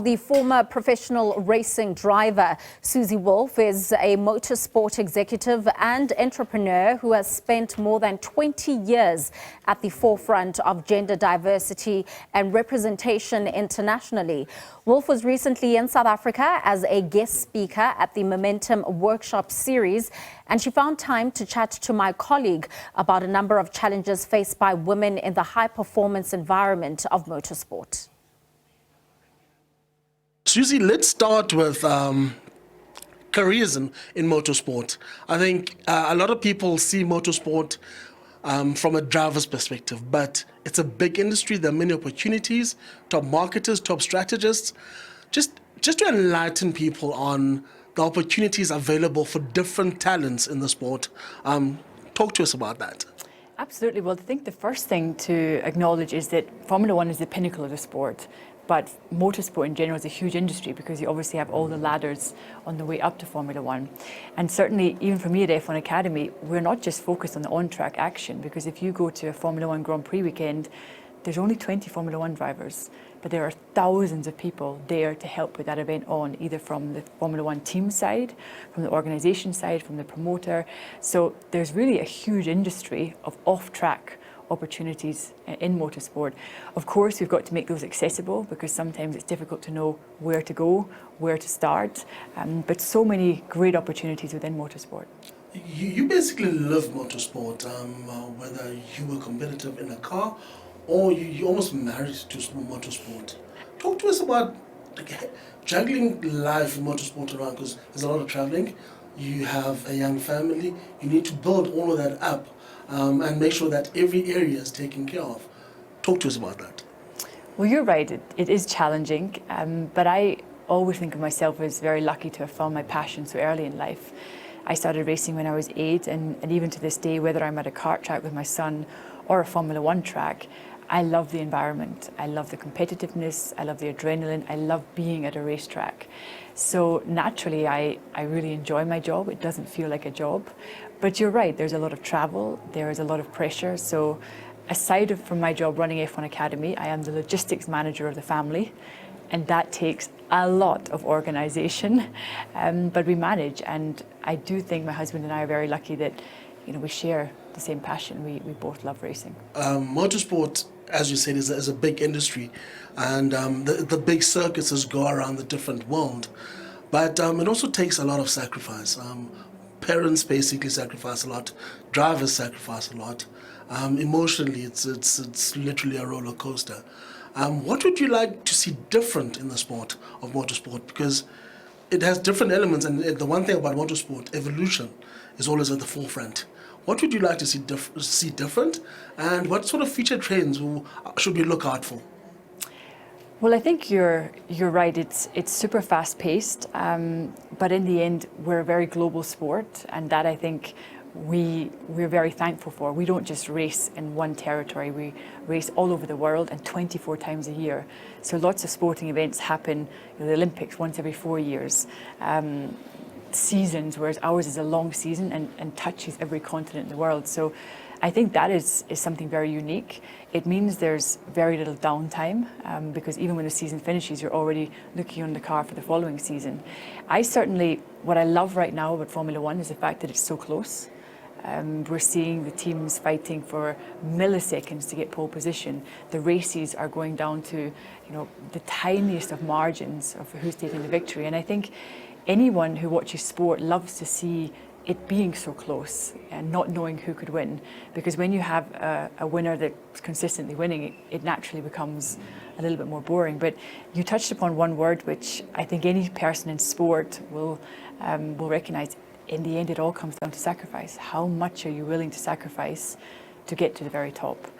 The former professional racing driver Susie Wolff is a motorsport executive and entrepreneur who has spent more than 20 years at the forefront of gender diversity and representation internationally. Wolff was recently in South Africa as a guest speaker at the Momentum Workshop series, and she found time to chat to my colleague about a number of challenges faced by women in the high-performance environment of motorsport. Susie, let's start with careers in motorsport. I think a lot of people see motorsport from a driver's perspective, but it's a big industry. There are many opportunities, top marketers, top strategists. Just to enlighten people on the opportunities available for different talents in the sport. Talk to us about that. Absolutely. Well, I think the first thing to acknowledge is that Formula One is the pinnacle of the sport. But motorsport in general is a huge industry because you obviously have all the ladders on the way up to Formula One. And certainly, even for me at F1 Academy, we're not just focused on the on-track action, because if you go to a Formula One Grand Prix weekend, there's only 20 Formula One drivers, but there are thousands of people there to help with that event on, either from the Formula One team side, from the organisation side, from the promoter. So there's really a huge industry of off-track opportunities in motorsport. Of course, we've got to make those accessible because sometimes it's difficult to know where to go, where to start, but so many great opportunities within motorsport. You basically live motorsport, whether you were competitive in a car or you almost married to motorsport. Talk to us about juggling life in motorsport around, because there's a lot of traveling. You have a young family, you need to build all of that up. And make sure that every area is taken care of. Talk to us about that. Well, you're right, it is challenging, but I always think of myself as very lucky to have found my passion so early in life. I started racing when I was 8, and even to this day, whether I'm at a kart track with my son or a Formula One track, I love the environment, I love the competitiveness, I love the adrenaline, I love being at a racetrack. So naturally, I really enjoy my job. It doesn't feel like a job. But you're right, there's a lot of travel, there is a lot of pressure. So aside from my job running F1 Academy, I am the logistics manager of the family. And that takes a lot of organisation, but we manage. And I do think my husband and I are very lucky that we share the same passion. We both love racing. Motorsport, as you said, is a big industry, and the big circuses go around the different world. But it also takes a lot of sacrifice. Parents basically sacrifice a lot. Drivers sacrifice a lot. Emotionally, it's literally a roller coaster. What would you like to see different in the sport of motorsport? Because it has different elements, and the one thing about motorsport, evolution, is always at the forefront. What would you like to see different, and what sort of future trends should we look out for? Well, I think you're right. It's super fast-paced, but in the end, we're a very global sport, and that I think we're very thankful for. We don't just race in one territory. We race all over the world and 24 times a year. So lots of sporting events happen. The Olympics once every 4 years. Seasons, whereas ours is a long season and touches every continent in the world. So I think that is something very unique. It means there's very little downtime because even when the season finishes, you're already looking on the car for the following season. What I love right now about Formula One is the fact that it's so close. We're seeing the teams fighting for milliseconds to get pole position. The races are going down to the tiniest of margins of who's taking the victory. And I think anyone who watches sport loves to see it being so close and not knowing who could win, because when you have a winner that's consistently winning, it naturally becomes a little bit more boring. But you touched upon one word which I think any person in sport will recognize. In the end, it all comes down to sacrifice. How much are you willing to sacrifice to get to the very top?